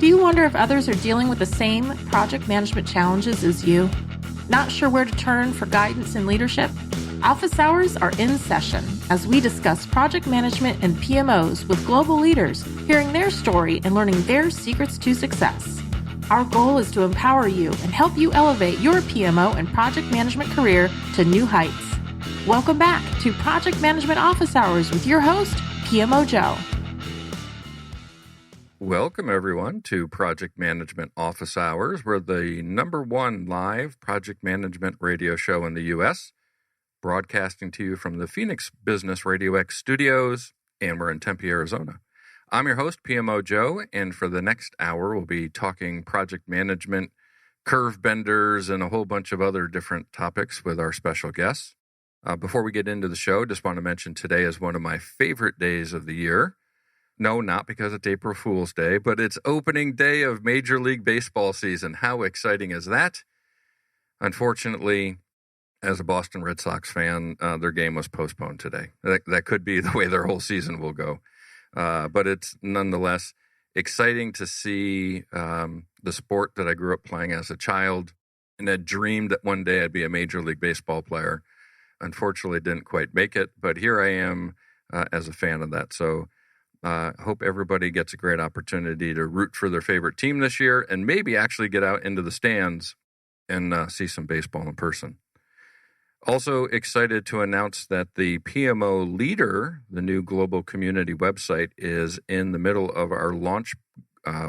Do you wonder if others are dealing with the same project management challenges as you? Not sure where to turn for guidance and leadership? Office hours are in session as we discuss project management and PMOs with global leaders, hearing their story and learning their secrets to success. Our goal is to empower you and help you elevate your PMO and project management career to new heights. Welcome back to Project Management Office Hours with your host, PMO Joe. Welcome, everyone, to Project Management Office Hours. We're the #1 live project management radio show in the U.S., broadcasting to you from the Phoenix Business Radio X studios, and we're in Tempe, Arizona. I'm your host, PMO Joe, and for the next hour, we'll be talking project management, Curvebenders, and a whole bunch of other different topics with our special guests. Before we get into the show, just want to mention today is one of my favorite days of the year. No, not because it's April Fool's Day, but it's opening day of Major League Baseball season. How exciting is that? Unfortunately, as a Boston Red Sox fan, their game was postponed today. That could be the way their whole season will go. But it's nonetheless exciting to see the sport that I grew up playing as a child and had dreamed that one day I'd be a Major League Baseball player. Unfortunately, didn't quite make it, but here I am as a fan of that. So hope everybody gets a great opportunity to root for their favorite team this year and maybe actually get out into the stands and see some baseball in person. Also excited to announce that the PMO Leader, the new global community website, is in the middle of our launch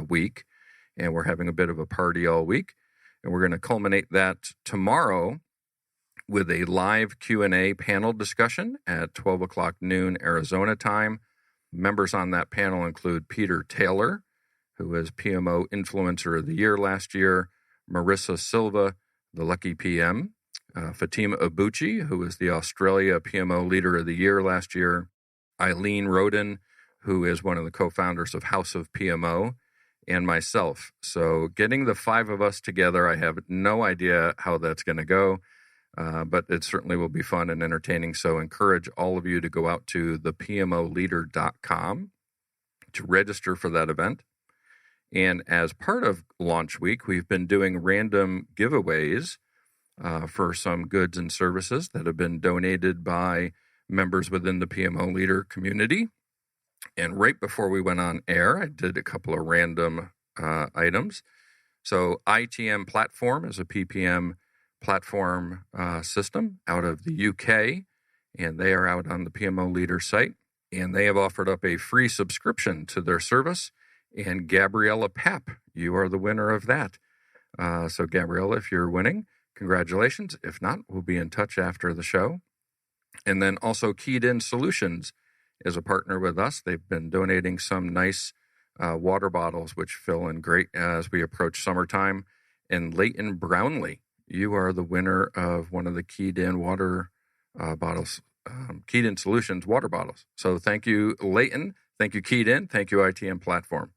week, and we're having a bit of a party all week. And we're going to culminate that tomorrow with a live Q&A panel discussion at 12 o'clock noon Arizona time. Members on that panel include Peter Taylor, who is PMO Influencer of the Year last year, Marissa Silva, the Lucky PM, Fatima Abuchi, who is the Australia PMO Leader of the Year last year, Eileen Roden, who is one of the co-founders of House of PMO, and myself. So getting the five of us together, I have no idea how that's going to go. But it certainly will be fun and entertaining. So encourage all of you to go out to thepmoleader.com to register for that event. And as part of launch week, we've been doing random giveaways for some goods and services that have been donated by members within the PMO Leader community. And right before we went on air, I did a couple of random items. So ITM Platform is a PPM platform system out of the UK, and they are out on the PMO Leader site, and they have offered up a free subscription to their service. And Gabriella Papp, you are the winner of that. So Gabriella, if you're winning, congratulations. If not, we'll be in touch after the show. And then also Keyed In Solutions is a partner with us. They've been donating some nice water bottles, which fill in great as we approach summertime. And Leighton Brownlee, you are the winner of one of the Keyed In water bottles, Keyed In Solutions water bottles. So thank you, Leighton. Thank you, Keyed In. Thank you, ITM Platform.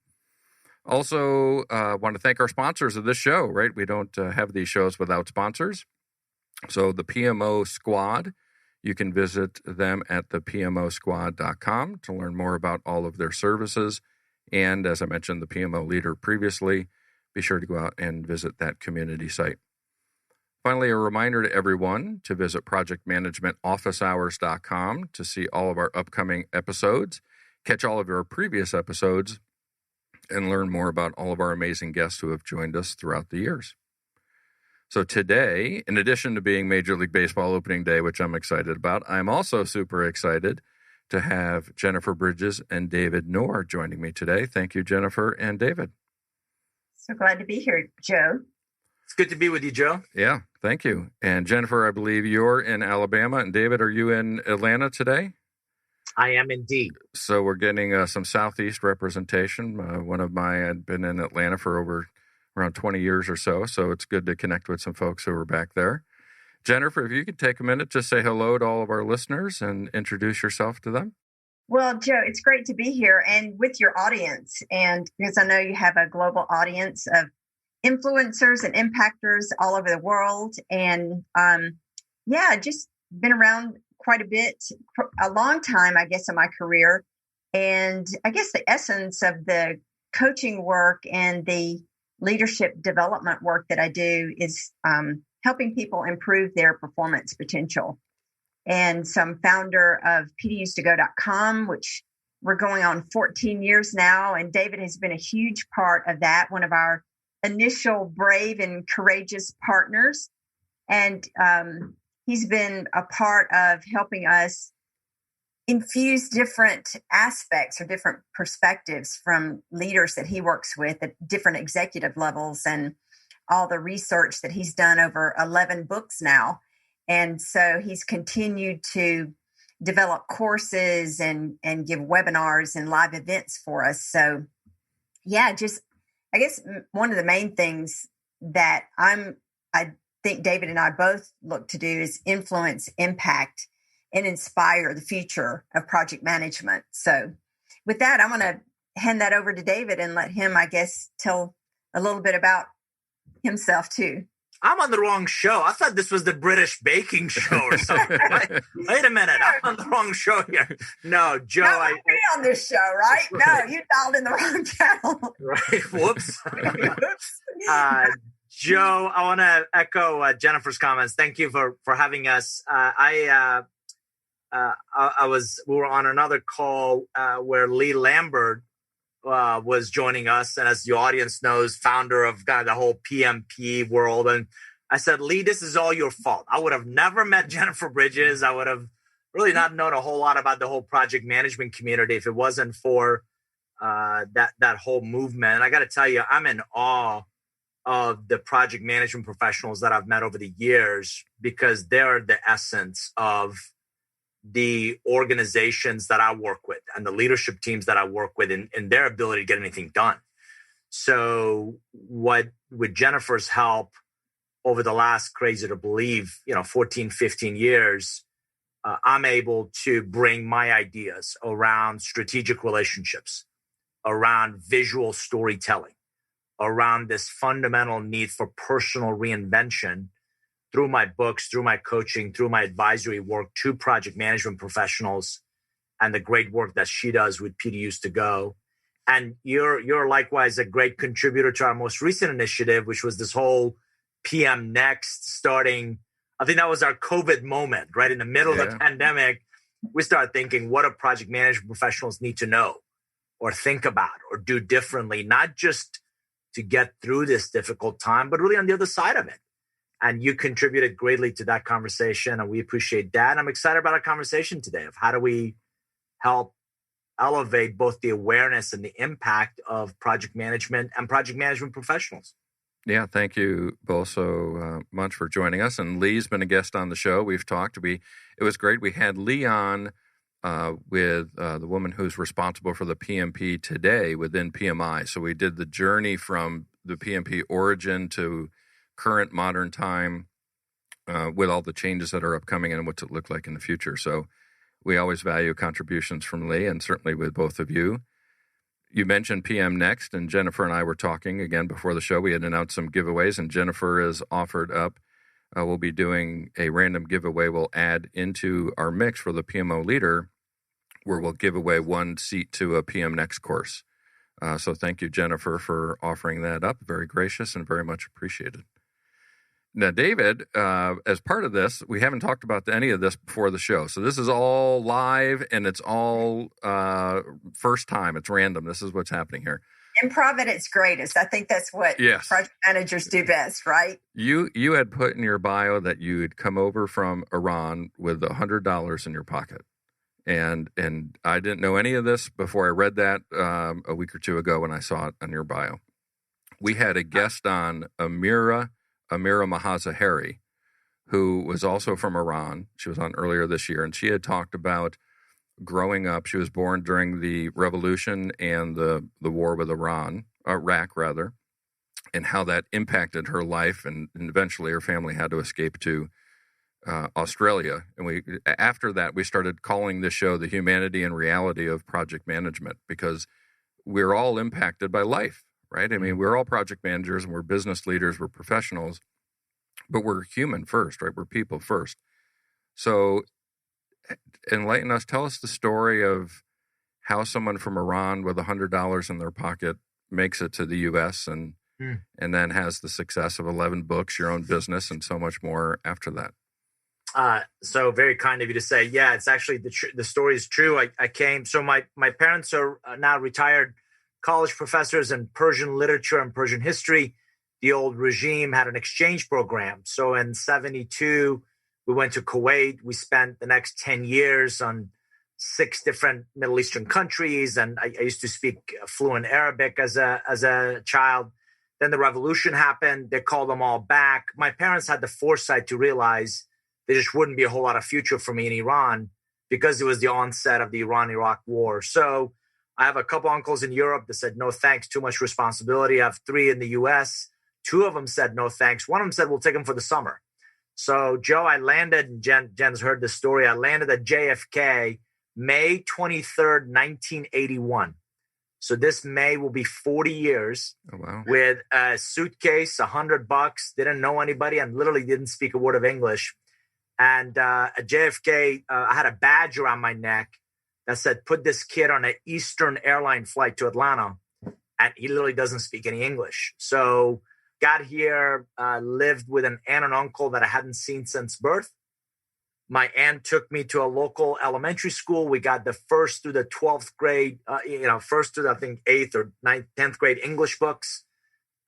Also, want to thank our sponsors of this show, right? We don't have these shows without sponsors. So the PMO Squad, you can visit them at thepmosquad.com to learn more about all of their services. And as I mentioned, the PMO Leader previously, be sure to go out and visit that community site. Finally, a reminder to everyone to visit projectmanagementofficehours.com to see all of our upcoming episodes, catch all of our previous episodes, and learn more about all of our amazing guests who have joined us throughout the years. So today, in addition to being Major League Baseball opening day, which I'm excited about, I'm also super excited to have Jennifer Bridges and David Nour joining me today. Thank you, Jennifer and David. So glad to be here, Joe. It's good to be with you, Joe. Yeah, thank you. And Jennifer, I believe you're in Alabama. And David, are you in Atlanta today? I am indeed. So we're getting some Southeast representation. I'd been in Atlanta for around 20 years or so. So it's good to connect with some folks who are back there. Jennifer, if you could take a minute to say hello to all of our listeners and introduce yourself to them. Well, Joe, it's great to be here and with your audience. And because I know you have a global audience of influencers and impactors all over the world. And just been around quite a bit, a long time, I guess, in my career. And I guess the essence of the coaching work and the leadership development work that I do is helping people improve their performance potential. And so I'm founder of pdustogo.com, which we're going on 14 years now. And David has been a huge part of that, one of our initial brave and courageous partners. And he's been a part of helping us infuse different aspects or different perspectives from leaders that he works with at different executive levels, and all the research that he's done over 11 books now. And so he's continued to develop courses and give webinars and live events for us. So yeah, I guess one of the main things that I think David and I both look to do is influence, impact, and inspire the future of project management. So with that, I'm going to hand that over to David and let him, I guess, tell a little bit about himself too. I'm on the wrong show. I thought this was the British baking show or something. Wait a minute. I'm on the wrong show here. No, Joe. I be on this show, right? No, you dialed in the wrong channel. Right. Whoops. Joe, I want to echo Jennifer's comments. Thank you for having us. We were on another call where Lee Lambert was joining us, and as the audience knows, founder of kind of the whole PMP world. And I said, Lee, this is all your fault. I would have never met Jennifer Bridges. I would have really not known a whole lot about the whole project management community if it wasn't for that whole movement. And I got to tell you, I'm in awe of the project management professionals that I've met over the years, because they're the essence of the organizations that I work with and the leadership teams that I work with in their ability to get anything done. So with Jennifer's help over the last, crazy to believe, 14, 15 years, I'm able to bring my ideas around strategic relationships, around visual storytelling, around this fundamental need for personal reinvention through my books, through my coaching, through my advisory work to project management professionals, and the great work that she does with PDUs to Go. And you're likewise a great contributor to our most recent initiative, which was this whole PM Next starting. I think that was our COVID moment, right? In the middle of the pandemic, we started thinking, what do project management professionals need to know or think about or do differently, not just to get through this difficult time, but really on the other side of it. And you contributed greatly to that conversation, and we appreciate that. And I'm excited about our conversation today of how do we help elevate both the awareness and the impact of project management and project management professionals. Yeah, thank you both so much for joining us. And Lee's been a guest on the show. We've talked. It was great. We had Lee on with the woman who's responsible for the PMP today within PMI. So we did the journey from the PMP origin to current modern time with all the changes that are upcoming and what's it look like in the future. So we always value contributions from Lee, and certainly with both of you. You mentioned PM Next, and Jennifer and I were talking again before the show. We had announced some giveaways, and Jennifer has offered up. We'll be doing a random giveaway we'll add into our mix for the PMO leader, where we'll give away one seat to a PM Next course. So thank you, Jennifer, for offering that up. Very gracious and very much appreciated. Now, David, as part of this, we haven't talked about any of this before the show. So this is all live, and it's all first time. It's random. This is what's happening here. Improv at its greatest. I think that's what project managers do best, right? You had put in your bio that you had come over from Iran with $100 in your pocket. And I didn't know any of this before I read that a week or two ago when I saw it on your bio. We had a guest on, Amira Mahazahari, who was also from Iran. She was on earlier this year, and she had talked about growing up. She was born during the revolution and the war with Iraq, and how that impacted her life, and eventually her family had to escape to Australia. And after that, we started calling this show The Humanity and Reality of Project Management, because we're all impacted by life. Right? I mean, we're all project managers and we're business leaders, we're professionals, but we're human first, right? We're people first. So enlighten us, tell us the story of how someone from Iran with $100 in their pocket makes it to the U.S. and then has the success of 11 books, your own business, and so much more after that. So very kind of you to say, yeah, it's actually the story is true. I came, so my parents are now retired college professors in Persian literature and Persian history. The old regime had an exchange program. So in 1972, we went to Kuwait. We spent the next 10 years on 6 different Middle Eastern countries. And I used to speak fluent Arabic as a child. Then the revolution happened. They called them all back. My parents had the foresight to realize there just wouldn't be a whole lot of future for me in Iran because it was the onset of the Iran-Iraq war. So I have a couple uncles in Europe that said, no, thanks, too much responsibility. I have 3 in the US. 2 of them said, no, thanks. One of them said, we'll take them for the summer. So, Joe, I landed, and Jen's heard this story. I landed at JFK May 23rd, 1981. So this May will be 40 years with a suitcase, $100, didn't know anybody, and literally didn't speak a word of English. And at JFK, I had a badge around my neck that said, put this kid on an Eastern airline flight to Atlanta. And he literally doesn't speak any English. So got here, lived with an aunt and uncle that I hadn't seen since birth. My aunt took me to a local elementary school. We got the 1st through the 12th grade, 1st through, I think, 8th or 9th, 10th grade English books.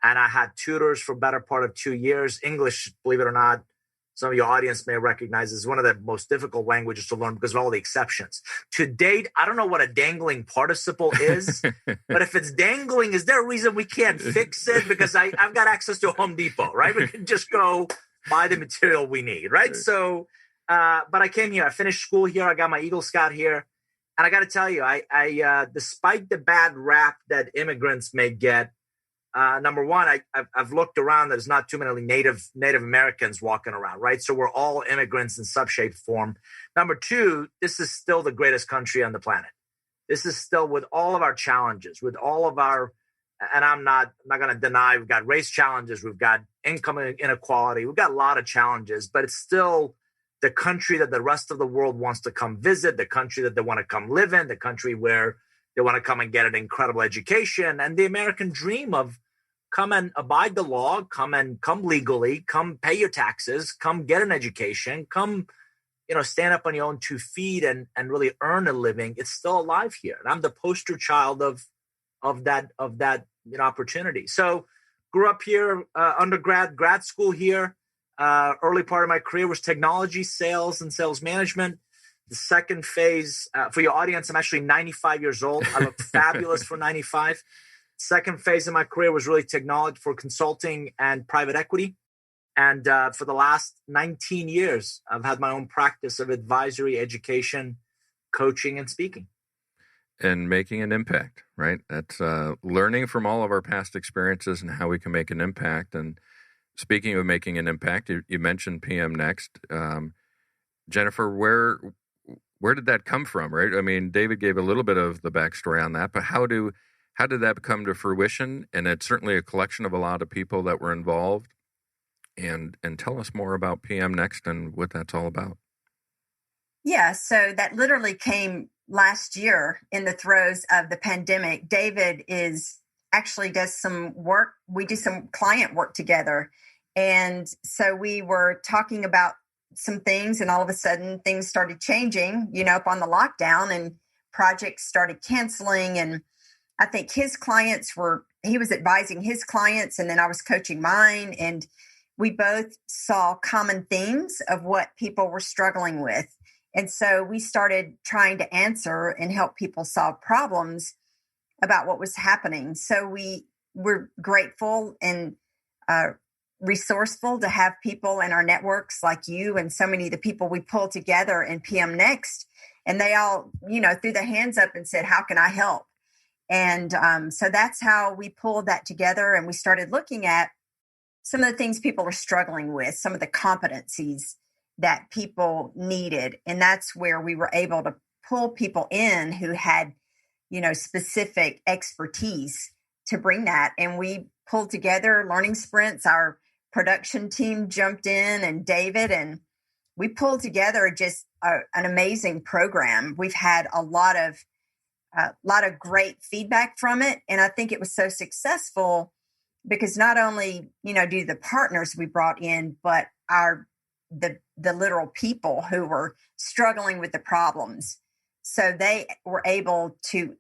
And I had tutors for better part of 2 years. English, believe it or not, some of your audience may recognize is one of the most difficult languages to learn because of all the exceptions. To date, I don't know what a dangling participle is, but if it's dangling, is there a reason we can't fix it? Because I've got access to a Home Depot, right? We can just go buy the material we need, right? So, but I came here. I finished school here. I got my Eagle Scout here. And I got to tell you, I despite the bad rap that immigrants may get, number one, I've looked around. There's not too many Native Americans walking around, right? So we're all immigrants in some shape, form. Number two, this is still the greatest country on the planet. This is still, with all of our challenges, with all of our, and I'm not going to deny, we've got race challenges, we've got income inequality, we've got a lot of challenges, but it's still the country that the rest of the world wants to come visit, the country that they want to come live in, the country where they want to come and get an incredible education, and the American dream of come and abide the law, come legally, come pay your taxes, come get an education, come, stand up on your own 2 feet and really earn a living. It's still alive here. And I'm the poster child of that opportunity. So grew up here, grad school here. Early part of my career was technology, sales, and sales management. The second phase, for your audience, I'm actually 95 years old. I look fabulous for 95. Second phase of my career was really technology for consulting and private equity. And for the last 19 years, I've had my own practice of advisory, education, coaching, and speaking. And making an impact, right? That's learning from all of our past experiences and how we can make an impact. And speaking of making an impact, you mentioned PM Next. Jennifer, where did that come from, right? I mean, David gave a little bit of the backstory on that, but how did that come to fruition? And it's certainly a collection of a lot of people that were involved. And tell us more about PM Next and what that's all about. Yeah, so that literally came last year in the throes of the pandemic. David does some work. We do some client work together. And so we were talking about some things, and all of a sudden things started changing, upon the lockdown, and projects started canceling. And I think he was advising his clients, and then I was coaching mine. And we both saw common themes of what people were struggling with. And so we started trying to answer and help people solve problems about what was happening. So we were grateful and resourceful to have people in our networks like you and so many of the people we pulled together in PM Next. And they all, threw their hands up and said, how can I help? And so that's how we pulled that together. And we started looking at some of the things people were struggling with, some of the competencies that people needed. And that's where we were able to pull people in who had, specific expertise to bring that. And we pulled together learning sprints. Our production team jumped in, and David, and we pulled together just an amazing program. We've had a lot of a lot of great feedback from it. And I think it was so successful because not only, do the partners we brought in, but the literal people who were struggling with the problems. So they were able to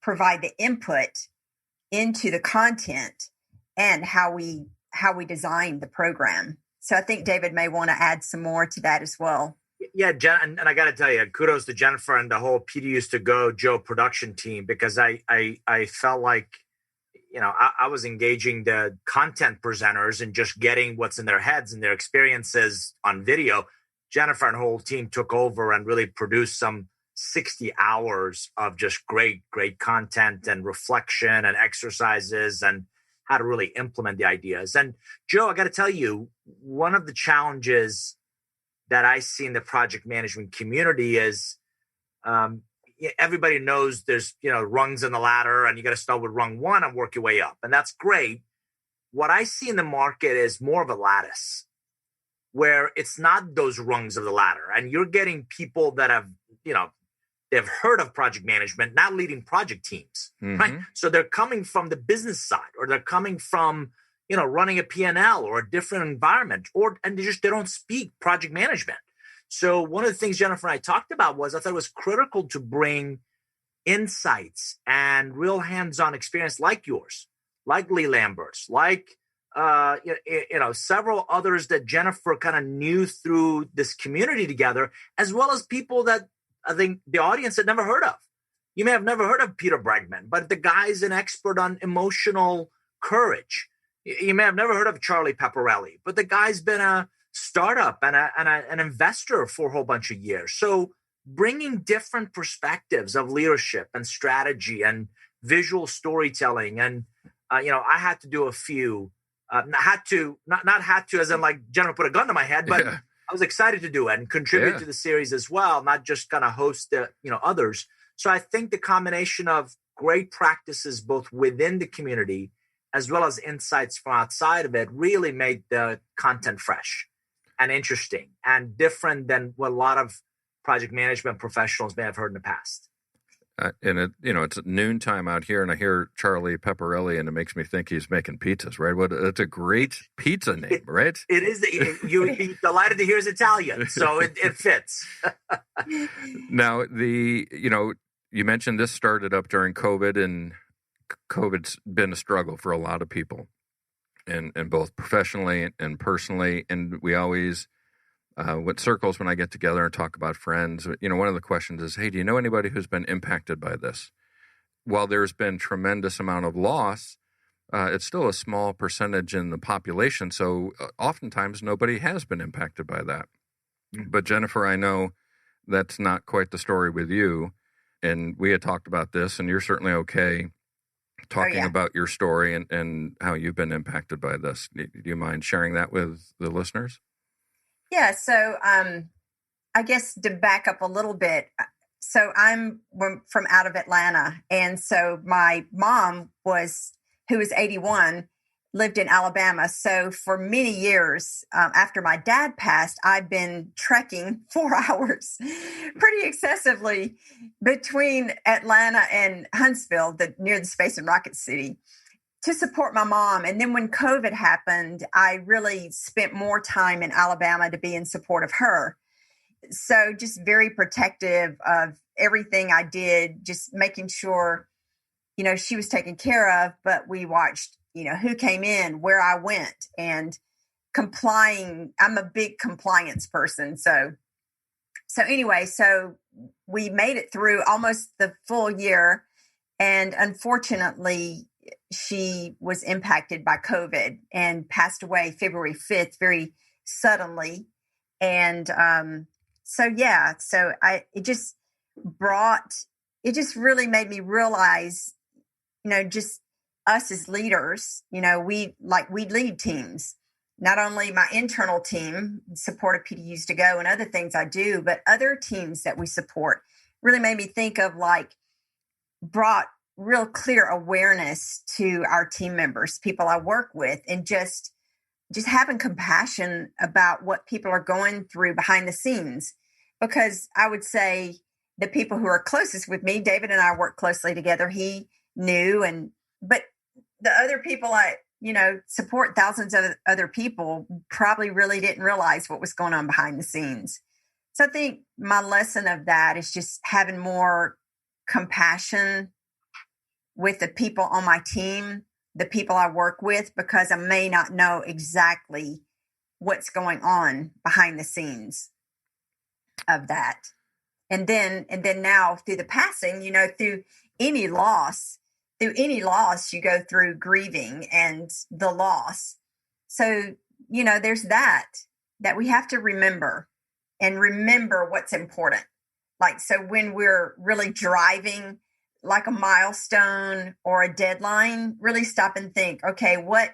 provide the input into the content and how we designed the program. So I think David may want to add some more to that as well. Yeah, Jen, and I got to tell you, kudos to Jennifer and the whole PD Used to Go Joe production team, because I felt like, I was engaging the content presenters and just getting what's in their heads and their experiences on video. Jennifer and her whole team took over and really produced some 60 hours of just great content and reflection and exercises and how to really implement the ideas. And Joe, I got to tell you, one of the challenges that I see in the project management community is everybody knows there's, rungs in the ladder, and you got to start with rung 1 and work your way up. And that's great. What I see in the market is more of a lattice where it's not those rungs of the ladder. And you're getting people that have, they've heard of project management, not leading project teams, right? So they're coming from the business side, or they're coming from, running a P&L or a different environment, and they don't speak project management. So one of the things Jennifer and I talked about was I thought it was critical to bring insights and real hands-on experience like yours, like Lee Lambert's, like several others that Jennifer kind of knew through this community together, as well as people that I think the audience had never heard of. You may have never heard of Peter Bregman, but the guy's an expert on emotional courage. You may have never heard of Charlie Pepparelli, but the guy's been a startup and an investor for a whole bunch of years. So bringing different perspectives of leadership and strategy and visual storytelling. And, I had to do a few, not had to as in like Jennifer put a gun to my head, but I was excited to do it and contribute to the series as well, not just kind of host the, others. So I think the combination of great practices both within the community as well as insights from outside of it really made the content fresh and interesting and different than what a lot of project management professionals may have heard in the past. And it's noontime out here, and I hear Charlie Pepparelli, and it makes me think he's making pizzas, right? It's a great pizza name, right? It is. You would be delighted to hear his Italian, so it fits. Now, you mentioned this started up during COVID, and COVID's been a struggle for a lot of people, and both professionally and personally. And we always, with circles, when I get together and talk about friends, one of the questions is, hey, do you know anybody who's been impacted by this? While there's been tremendous amount of loss, it's still a small percentage in the population. So oftentimes nobody has been impacted by that. But Jennifer, I know that's not quite the story with you. And we had talked about this, and you're certainly okay talking about your story and how you've been impacted by this. Do you mind sharing that with the listeners? Yeah. So I guess to back up a little bit. So I'm from out of Atlanta. And so my mom who was 81, lived in Alabama. So for many years after my dad passed, I've been trekking 4 hours pretty excessively between Atlanta and Huntsville, near the Space and Rocket City, to support my mom. And then when COVID happened, I really spent more time in Alabama to be in support of her. So just very protective of everything I did, just making sure, she was taken care of, but we watched, who came in, where I went, and complying. I'm a big compliance person. So anyway, so we made it through almost the full year. And unfortunately, she was impacted by COVID and passed away February 5th, very suddenly. And it just really made me realize, just us as leaders, we lead teams, not only my internal team, support of PD Used to Go and other things I do, but other teams that we support. Really made me think of brought real clear awareness to our team members, people I work with, and just having compassion about what people are going through behind the scenes. Because I would say, the people who are closest with me, David and I work closely together. He knew, but the other people I, support thousands of other people probably really didn't realize what was going on behind the scenes. So I think my lesson of that is just having more compassion with the people on my team, the people I work with, because I may not know exactly what's going on behind the scenes of that. And then now through the passing, through any loss, you go through grieving and the loss. So, there's that we have to remember what's important. Like, so when we're really driving like a milestone or a deadline, really stop and think, okay, what,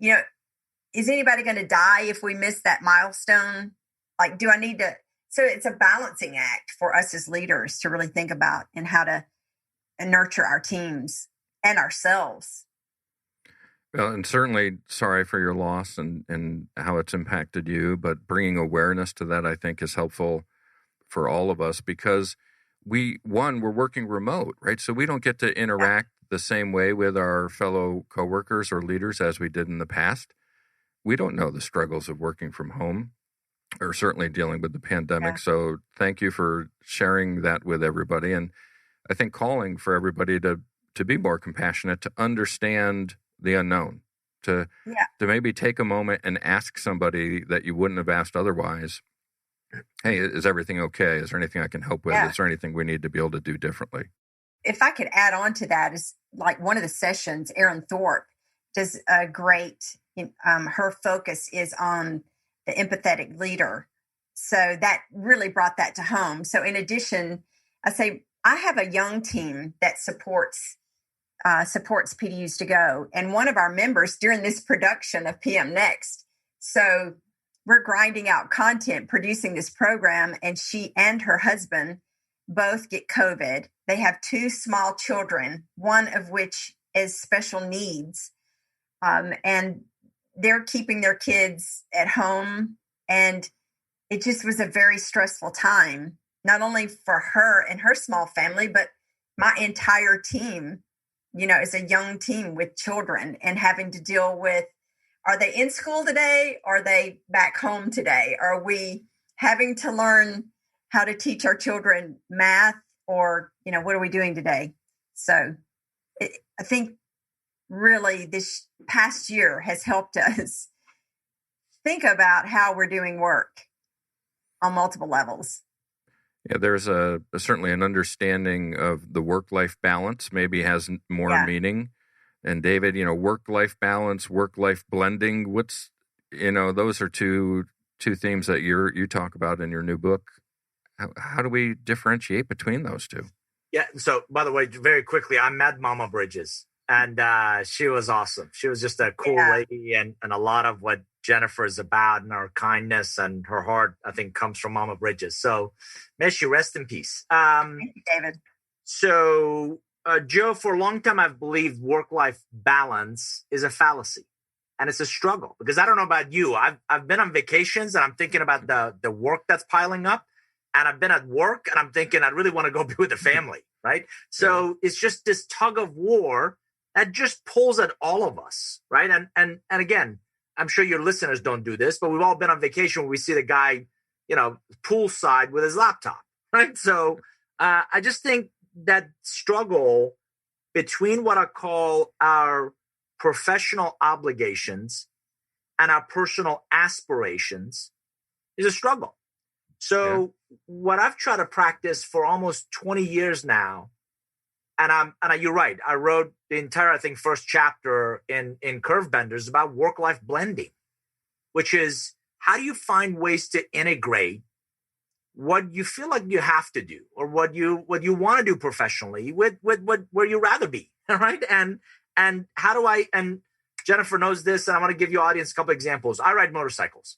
is anybody going to die if we miss that milestone? Like, do I need to? So it's a balancing act for us as leaders to really think about and how to nurture our teams and ourselves. Well, and certainly sorry for your loss and how it's impacted you, but bringing awareness to that, I think, is helpful for all of us because we're working remote, right? So we don't get to interact the same way with our fellow coworkers or leaders as we did in the past. We don't know the struggles of working from home or certainly dealing with the pandemic. Yeah. So thank you for sharing that with everybody. And I think calling for everybody to be more compassionate, to understand the unknown, to maybe take a moment and ask somebody that you wouldn't have asked otherwise, hey, is everything okay? Is there anything I can help with? Yeah. Is there anything we need to be able to do differently? If I could add on to that, is like one of the sessions, Erin Thorpe does a great, her focus is on the empathetic leader. So that really brought that to home. So in addition, I have a young team that supports PDUs to Go. And one of our members during this production of PM Next, so we're grinding out content, producing this program, and she and her husband both get COVID. They have 2 small children, one of which is special needs. And they're keeping their kids at home. And it just was a very stressful time, not only for her and her small family, but my entire team, is a young team with children and having to deal with, are they in school today? Are they back home today? Are we having to learn how to teach our children math or, what are we doing today? So I think really this past year has helped us think about how we're doing work on multiple levels. Yeah, there's certainly an understanding of the work-life balance maybe has more meaning. And David, work-life balance, work-life blending, those are two themes that you talk about in your new book. How do we differentiate between those two? Yeah. So by the way, very quickly, I met Mama Bridges and she was awesome. She was just a cool lady and a lot of what Jennifer is about and her kindness and her heart, I think, comes from Mama Bridges. So may she rest in peace. Thank you, David. So Joe, for a long time, I've believed work-life balance is a fallacy and it's a struggle because I don't know about you. I've been on vacations and I'm thinking about the work that's piling up. And I've been at work and I'm thinking I really want to go be with the family, right? So it's just this tug of war that just pulls at all of us, right? And again, I'm sure your listeners don't do this, but we've all been on vacation where we see the guy, poolside with his laptop, right? So I just think that struggle between what I call our professional obligations and our personal aspirations is a struggle. So what I've tried to practice for almost 20 years now, and you're right, I wrote the entire, I think, first chapter in Curvebenders about work-life blending, which is how do you find ways to integrate what you feel like you have to do or what you want to do professionally with where you rather be, right? And how do and Jennifer knows this, and I want to give your audience a couple examples. I ride motorcycles.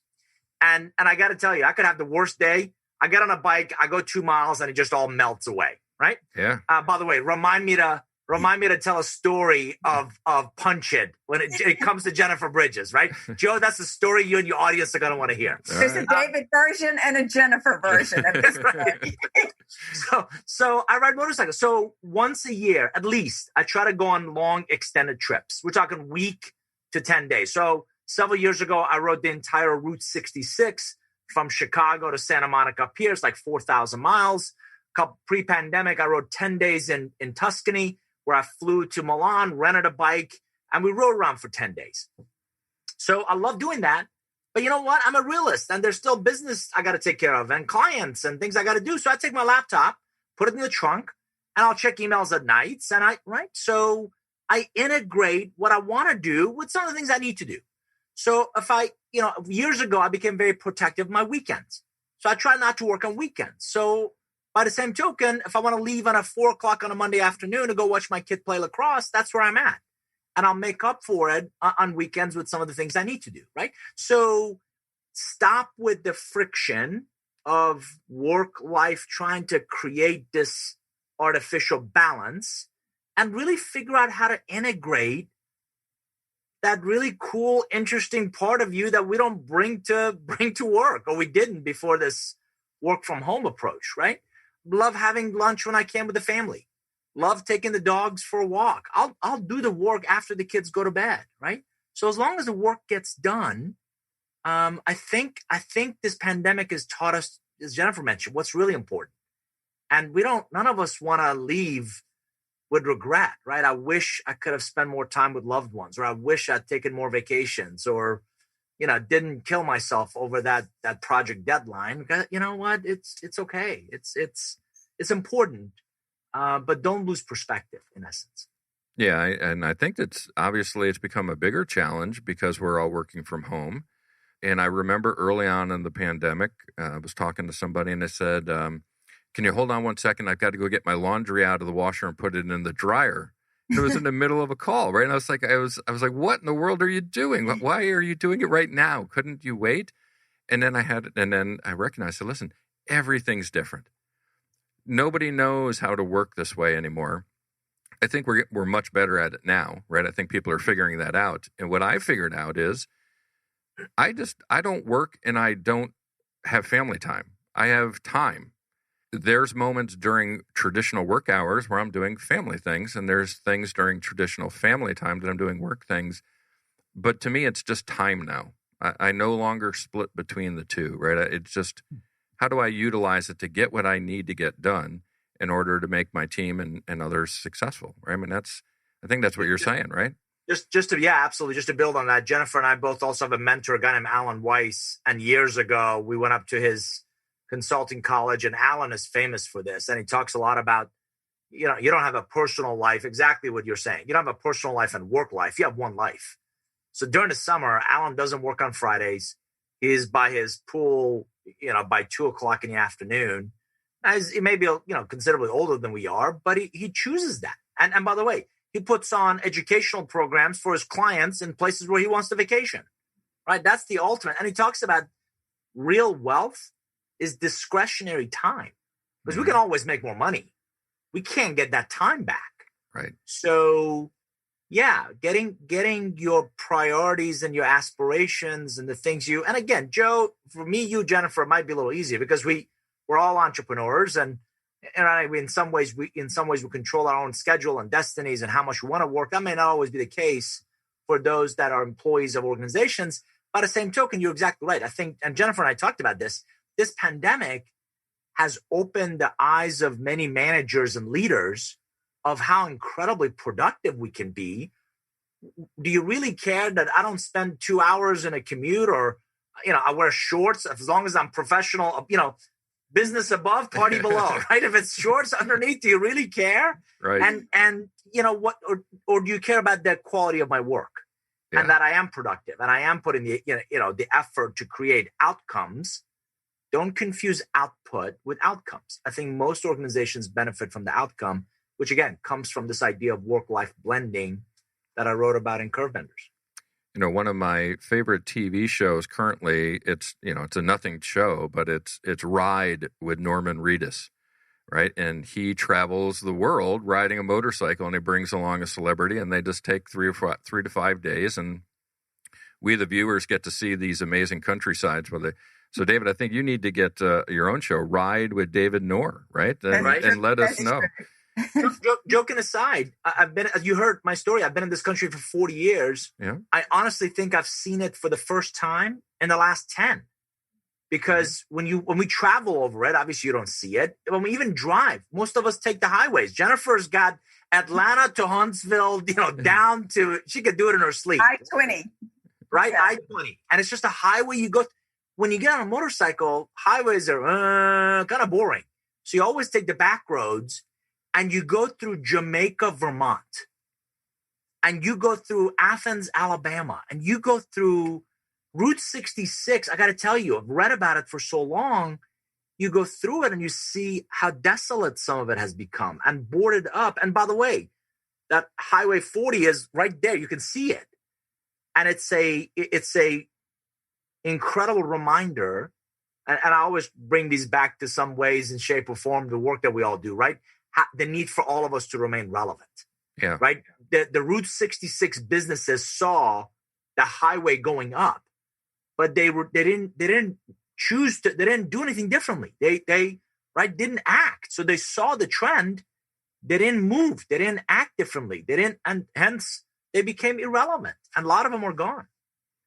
And I got to tell you, I could have the worst day. I get on a bike, I go 2 miles, and it just all melts away, right? Yeah. By the way, remind me to remind me to tell a story of Punch It when it comes to Jennifer Bridges, right? Joe, that's the story you and your audience are going to want to hear. There's a David version and a Jennifer version of this. Right. So I ride motorcycles. So once a year, at least, I try to go on long extended trips. We're talking week to 10 days. So several years ago, I rode the entire Route 66 from Chicago to Santa Monica Pier. It's like 4,000 miles. Pre-pandemic, I rode 10 days in Tuscany, where I flew to Milan, rented a bike, and we rode around for 10 days. So I love doing that. But you know what? I'm a realist, and there's still business I got to take care of and clients and things I got to do. So I take my laptop, put it in the trunk, and I'll check emails at nights. So I integrate what I want to do with some of the things I need to do. So years ago, I became very protective of my weekends. So I try not to work on weekends. So by the same token, if I want to leave on 4 o'clock on a Monday afternoon to go watch my kid play lacrosse, that's where I'm at. And I'll make up for it on weekends with some of the things I need to do, right? So stop with the friction of work life trying to create this artificial balance and really figure out how to integrate that really cool, interesting part of you that we don't bring to work, or we didn't before this work from home approach, right? Love having lunch when I can with the family. Love taking the dogs for a walk. I'll do the work after the kids go to bed, right? So as long as the work gets done, I think this pandemic has taught us, as Jennifer mentioned, what's really important. And none of us want to leave with regret, right? I wish I could have spent more time with loved ones, or I wish I'd taken more vacations, or, didn't kill myself over that project deadline. Because you know what? It's okay. It's important. But don't lose perspective, in essence. Yeah, and I think it's become a bigger challenge because we're all working from home. And I remember early on in the pandemic, I was talking to somebody and I said, can you hold on 1 second? I've got to go get my laundry out of the washer and put it in the dryer. And it was in the middle of a call, right? And I was like, what in the world are you doing? Why are you doing it right now? Couldn't you wait? And then I recognized, so listen, everything's different. Nobody knows how to work this way anymore. I think we're much better at it now, right? I think people are figuring that out. And what I figured out is I don't work and I don't have family time. I have time. There's moments during traditional work hours where I'm doing family things, and there's things during traditional family time that I'm doing work things. But to me, it's just time now. I no longer split between the two, right? It's just, how do I utilize it to get what I need to get done in order to make my team and others successful, right? I mean, I think that's what you're saying, right? Absolutely. Just to build on that, Jennifer and I both also have a mentor, a guy named Alan Weiss. And years ago, we went up to his consulting college, and Alan is famous for this. And he talks a lot about, you don't have a personal life, exactly what you're saying. You don't have a personal life and work life. You have one life. So during the summer, Alan doesn't work on Fridays. He's by his pool, by 2 o'clock in the afternoon. He may be, considerably older than we are, but he chooses that. And by the way, he puts on educational programs for his clients in places where he wants to vacation, right? That's the ultimate. And he talks about real wealth is discretionary time, because we can always make more money. We can't get that time back. Right. So yeah, getting your priorities and your aspirations and the things and again, Joe, for me, you, Jennifer, it might be a little easier because we're all entrepreneurs, and in some ways we control our own schedule and destinies and how much we want to work. That may not always be the case for those that are employees of organizations. By the same token, you're exactly right. I think, and Jennifer and I talked about this pandemic has opened the eyes of many managers and leaders of how incredibly productive we can be. Do you really care that I don't spend 2 hours in a commute, or, I wear shorts as long as I'm professional, business above, party below, right? If it's shorts underneath, do you really care? Right. And what, or do you care about the quality of my work? Yeah. And that I am productive and I am putting the effort to create outcomes. Don't confuse output with outcomes. I think most organizations benefit from the outcome, which again comes from this idea of work-life blending that I wrote about in Curvebenders. One of my favorite TV shows currently, it's a nothing show, but it's Ride with Norman Reedus. right? And he travels the world riding a motorcycle, and he brings along a celebrity, and they just take 3 to 5 days, and we, the viewers, get to see these amazing countrysides. So, David, I think you need to get your own show, Ride with David Nour, right? And let us know. Joking aside, I've been, as you heard my story, I've been in this country for 40 years. Yeah. I honestly think I've seen it for the first time in the last 10. Because when we travel over it, obviously you don't see it. When we even drive, most of us take the highways. Jennifer's got Atlanta to Huntsville, down to, she could do it in her sleep. I-20. Right? Yeah. I-20. And it's just a highway you go. When you get on a motorcycle, highways are kind of boring. So you always take the back roads, and you go through Jamaica, Vermont. And you go through Athens, Alabama. And you go through Route 66. I got to tell you, I've read about it for so long. You go through it and you see how desolate some of it has become and boarded up. And by the way, that Highway 40 is right there. You can see it. And it's a incredible reminder. And I always bring these back to some ways in shape or form, the work that we all do, right? The need for all of us to remain relevant. Yeah. Right. The Route 66 businesses saw the highway going up, but they didn't do anything differently. They didn't act. So they saw the trend. They didn't move. They didn't act differently. And hence they became irrelevant. And a lot of them are gone.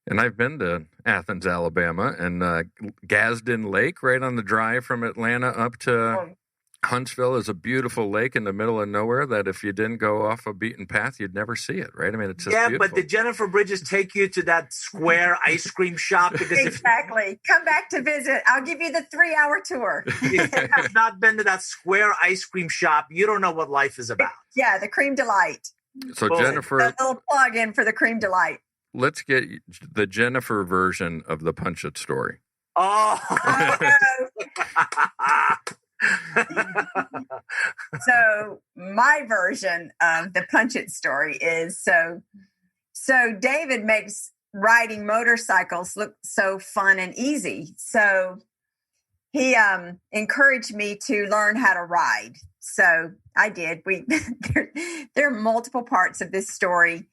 And I've been to Athens, Alabama, and Gadsden Lake, right on the drive from Atlanta up to Huntsville, is a beautiful lake in the middle of nowhere that if you didn't go off a beaten path, you'd never see it, right? I mean, it's just beautiful. But did Jennifer Bridges take you to that square ice cream shop? Because exactly. Come back to visit. I'll give you the 3-hour tour. If you have not been to that square ice cream shop, you don't know what life is about. Yeah, the Cream Delight. So Jennifer, a little plug in for the Cream Delight. Let's get the Jennifer version of the Punch It story. Oh. So my version of the Punch It story is so David makes riding motorcycles look so fun and easy. So he encouraged me to learn how to ride. So I did. There are multiple parts of this story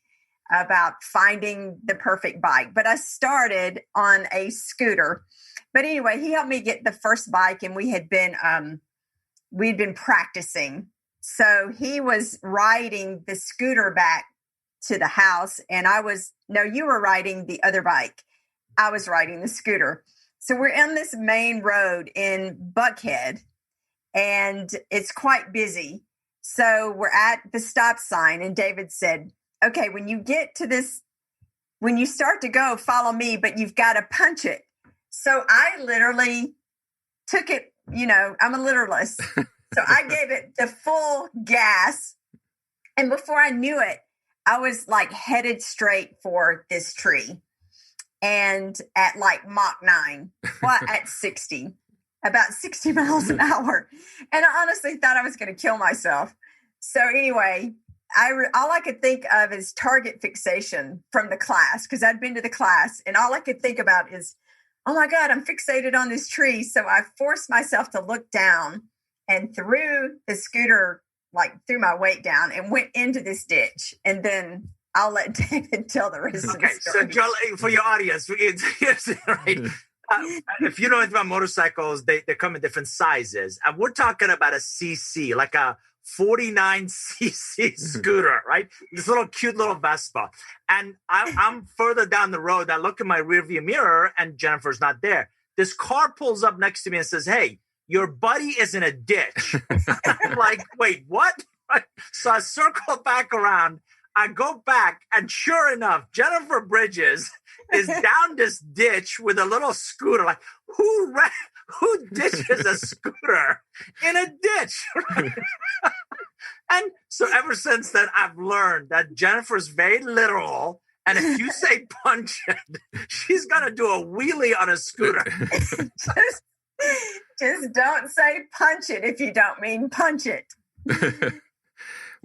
about finding the perfect bike, but I started on a scooter. But anyway, he helped me get the first bike, and we'd been practicing. So he was riding the scooter back to the house, and you were riding the other bike. I was riding the scooter. So we're on this main road in Buckhead, and it's quite busy. So we're at the stop sign, and David said, okay, when you get to this, when you start to go, follow me, but you've got to punch it. So I literally took it, I'm a literalist. So I gave it the full gas. And before I knew it, I was like headed straight for this tree. And at like Mach 9, at 60, about 60 miles an hour. And I honestly thought I was going to kill myself. So anyway, all I could think of is target fixation from the class, because I'd been to the class, and all I could think about is, oh my God, I'm fixated on this tree. So I forced myself to look down and threw the scooter, threw my weight down and went into this ditch. And then I'll let David tell the rest of the story. So for your audience, right? If you know anything about motorcycles, they come in different sizes. And we're talking about a CC, like a 49cc scooter, right? This little cute little Vespa. And I'm further down the road. I look in my rearview mirror and Jennifer's not there. This car pulls up next to me and says, hey, your buddy is in a ditch. I'm like, wait, what? So I circle back around. I go back, and sure enough, Jennifer Bridges is down this ditch with a little scooter. Like, who ditches a scooter in a ditch? And so ever since then, I've learned that Jennifer's very literal. And if you say punch it, she's going to do a wheelie on a scooter. Just don't say punch it if you don't mean punch it.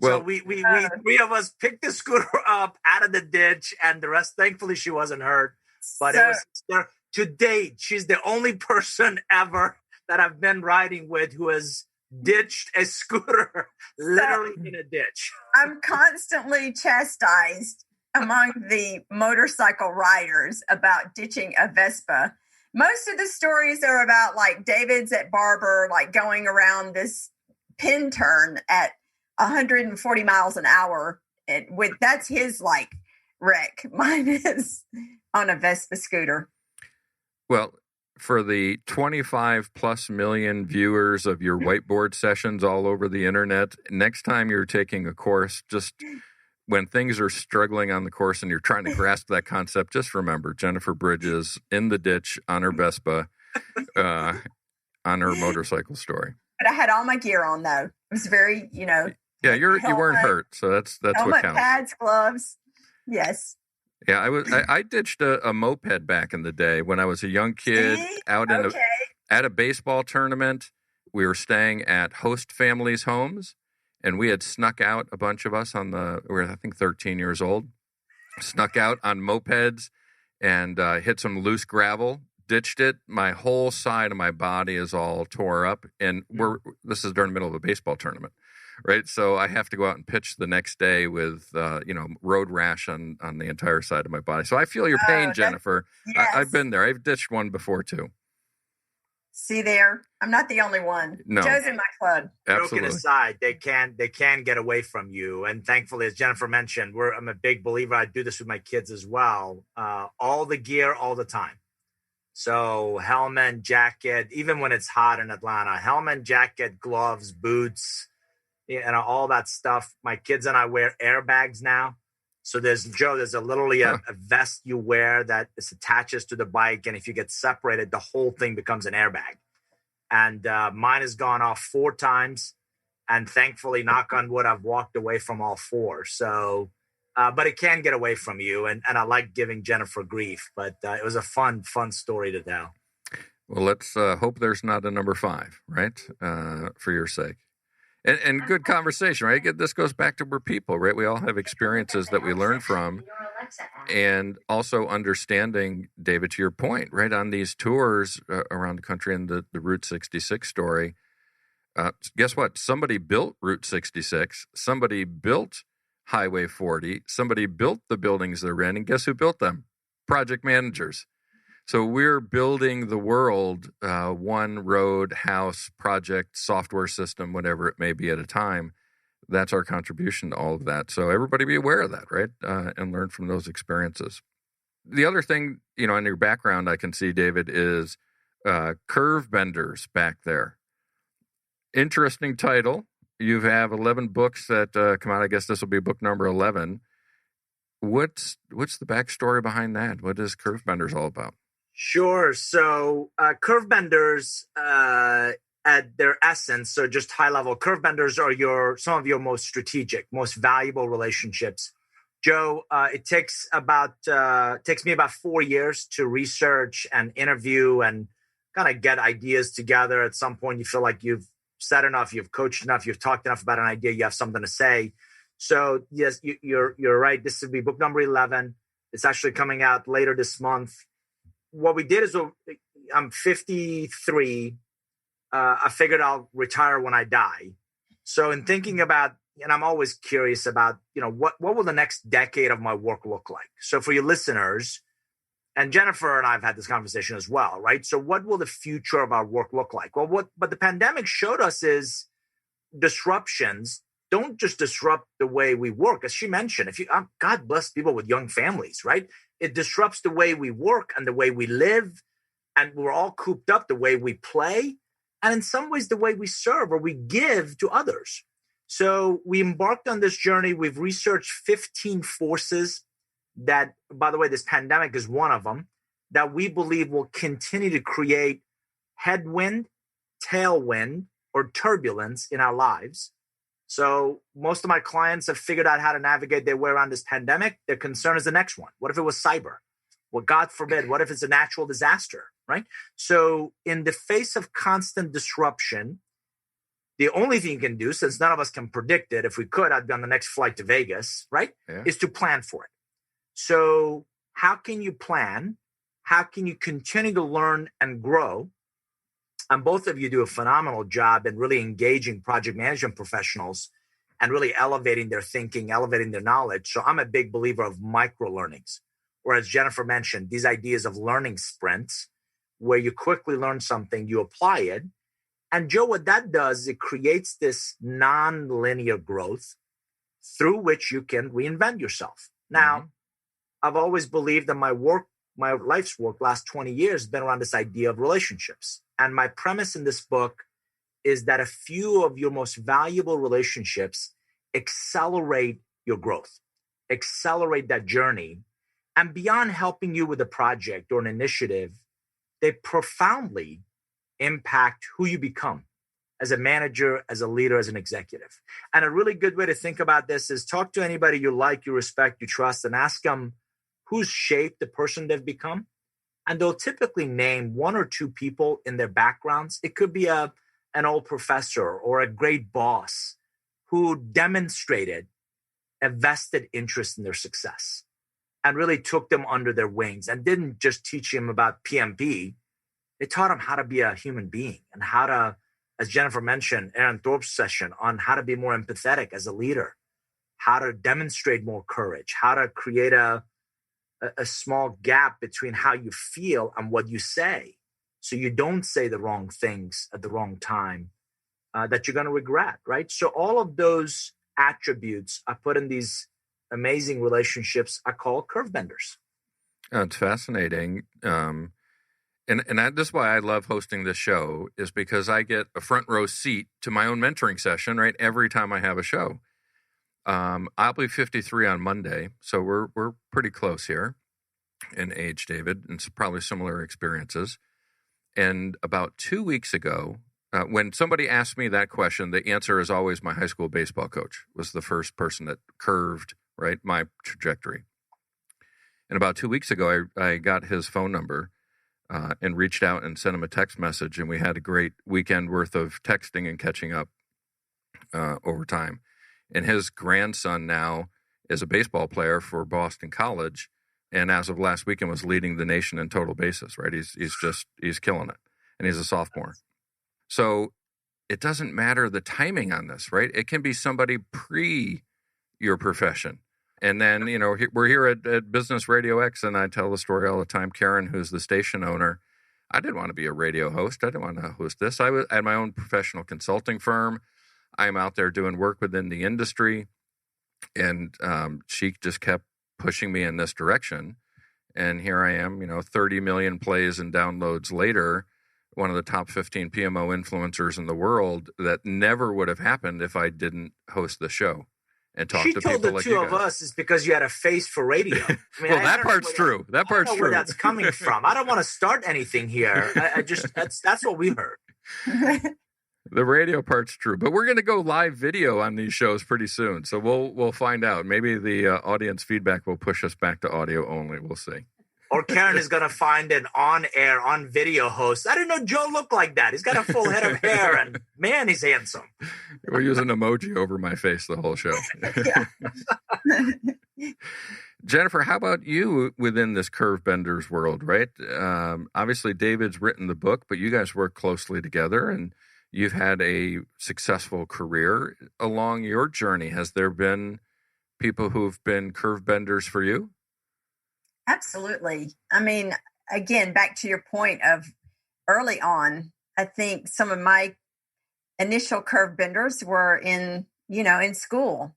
Well, so we three of us picked the scooter up out of the ditch, and the rest, thankfully, she wasn't hurt. But it was to date, she's the only person ever that I've been riding with who has ditched a scooter literally in a ditch. I'm constantly chastised among the motorcycle riders about ditching a Vespa. Most of the stories are about like David's at Barber, like going around this pin turn at 140 miles an hour. That's his like wreck. Mine is on a Vespa scooter. Well, for the 25 plus million viewers of your whiteboard sessions all over the internet, next time you're taking a course, just when things are struggling on the course and you're trying to grasp that concept, just remember Jennifer Bridges in the ditch on her Vespa, on her motorcycle story. But I had all my gear on though. It was very, Yeah, you weren't hurt, so that's helmet, what counts. Pads, gloves. Yes. Yeah, I ditched a moped back in the day when I was a young kid out in at a baseball tournament. We were staying at host families' homes, and we had snuck out, a bunch of us we were, I think, 13 years old, snuck out on mopeds and hit some loose gravel, ditched it. My whole side of my body is all tore up, and this is during the middle of a baseball tournament. Right, so I have to go out and pitch the next day with, road rash on the entire side of my body. So I feel your pain, Jennifer. Yes. I've been there. I've ditched one before too. See there, I'm not the only one. No, Joe's in my club. Absolutely. Joking aside, they can get away from you, and thankfully, as Jennifer mentioned, I'm a big believer. I do this with my kids as well. All the gear, all the time. So helmet, jacket, even when it's hot in Atlanta, helmet, jacket, gloves, boots. And all that stuff. My kids and I wear airbags now. So there's literally a vest you wear that is attaches to the bike. And if you get separated, the whole thing becomes an airbag. And mine has gone off 4 times. And thankfully, knock on wood, I've walked away from all 4. So, but it can get away from you. And I like giving Jennifer grief. But it was a fun story to tell. Well, let's hope there's not a number 5, right? For your sake. And good conversation, right? This goes back to we're people, right? We all have experiences that we learn from. And also understanding, David, to your point, right, on these tours around the country and the Route 66 story, guess what? Somebody built Route 66. Somebody built Highway 40. Somebody built the buildings they're in. And guess who built them? Project managers. So we're building the world, one road, house, project, software system, whatever it may be at a time. That's our contribution to all of that. So everybody be aware of that, right? And learn from those experiences. The other thing, in your background, I can see, David, is Curvebenders back there. Interesting title. You have 11 books that come out. I guess this will be book number 11. What's the backstory behind that? What is Curvebenders all about? Sure. So Curvebenders, at their essence, so just high level, Curvebenders are some of your most strategic, most valuable relationships. Joe, it takes me about 4 years to research and interview and kind of get ideas together. At some point, you feel like you've said enough, you've coached enough, you've talked enough about an idea, you have something to say. So yes, you're right. This will be book number 11. It's actually coming out later this month. What we did is, I'm 53. I figured I'll retire when I die. So in thinking about, and I'm always curious about, what will the next decade of my work look like? So for your listeners, and Jennifer and I have had this conversation as well, right? So what will the future of our work look like? Well, what the pandemic showed us is disruptions don't just disrupt the way we work. As she mentioned, God bless people with young families, right? It disrupts the way we work and the way we live. And we're all cooped up, the way we play. And in some ways, the way we serve or we give to others. So we embarked on this journey. We've researched 15 forces that, by the way, this pandemic is one of them, that we believe will continue to create headwind, tailwind, or turbulence in our lives. So most of my clients have figured out how to navigate their way around this pandemic. Their concern is the next one. What if it was cyber? Well, God forbid, what if it's a natural disaster, right? So in the face of constant disruption, the only thing you can do, since none of us can predict it, if we could, I'd be on the next flight to Vegas, right? Yeah. Is to plan for it. So how can you plan? How can you continue to learn and grow? And both of you do a phenomenal job in really engaging project management professionals and really elevating their thinking, elevating their knowledge. So I'm a big believer of micro learnings. Whereas Jennifer mentioned these ideas of learning sprints, where you quickly learn something, you apply it. And Joe, what that does, it creates this non-linear growth through which you can reinvent yourself. Now, I've always believed that my life's work, last 20 years, has been around this idea of relationships. And my premise in this book is that a few of your most valuable relationships accelerate your growth, accelerate that journey. And beyond helping you with a project or an initiative, they profoundly impact who you become as a manager, as a leader, as an executive. And a really good way to think about this is talk to anybody you like, you respect, you trust, and ask them who's shaped the person they've become. And they'll typically name one or two people in their backgrounds. It could be an old professor or a great boss who demonstrated a vested interest in their success and really took them under their wings and didn't just teach them about PMP. They taught them how to be a human being and how to, as Jennifer mentioned, Aaron Thorpe's session on how to be more empathetic as a leader, how to demonstrate more courage, how to create a small gap between how you feel and what you say, so you don't say the wrong things at the wrong time that you're going to regret, right? So all of those attributes are put in these amazing relationships I call curvebenders. It's fascinating. And that's why I love hosting this show, is because I get a front row seat to my own mentoring session, right? Every time I have a show. I'll be 53 on Monday, so we're pretty close here in age, David, and it's probably similar experiences. And about 2 weeks ago, when somebody asked me that question, the answer is always my high school baseball coach was the first person that curved, right, my trajectory. And about 2 weeks ago, I got his phone number and reached out and sent him a text message, and we had a great weekend worth of texting and catching up over time. And his grandson now is a baseball player for Boston College, and as of last weekend was leading the nation in total bases, right? He's killing it, and he's a sophomore. So it doesn't matter the timing on this, right? It can be somebody pre your profession. And then, we're here at Business Radio X, and I tell the story all the time. Karen, who's the station owner, I didn't want to be a radio host. I didn't want to host this. I had my own professional consulting firm. I'm out there doing work within the industry, and she just kept pushing me in this direction. And here I am, 30 million plays and downloads later, one of the top 15 PMO influencers in the world. That never would have happened if I didn't host the show and talk to people like you guys. She told the two of us is because you had a face for radio. I mean, well, that part's true. That part's true. Where that's coming from. I don't want to start anything here. That's what we heard. The radio part's true, but we're going to go live video on these shows pretty soon, so we'll find out. Maybe the audience feedback will push us back to audio only. We'll see. Or Karen is going to find an on-air, on-video host. I didn't know Joe looked like that. He's got a full head of hair, and man, he's handsome. We'll use an emoji over my face the whole show. Jennifer, how about you within this Curvebenders world, right? Obviously, David's written the book, but you guys work closely together, and you've had a successful career along your journey. Has there been people who've been Curvebenders for you? Absolutely. I mean, again, back to your point of early on, I think some of my initial Curvebenders were in school.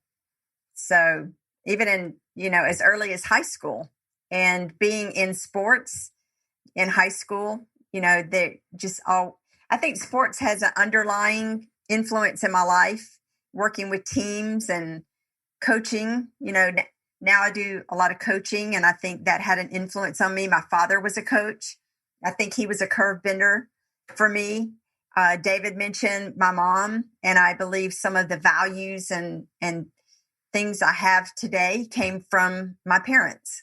So even in, as early as high school, and being in sports in high school, they just all, I think sports has an underlying influence in my life, working with teams and coaching. Now I do a lot of coaching, and I think that had an influence on me. My father was a coach. I think he was a curvebender for me. David mentioned my mom, and I believe some of the values and things I have today came from my parents.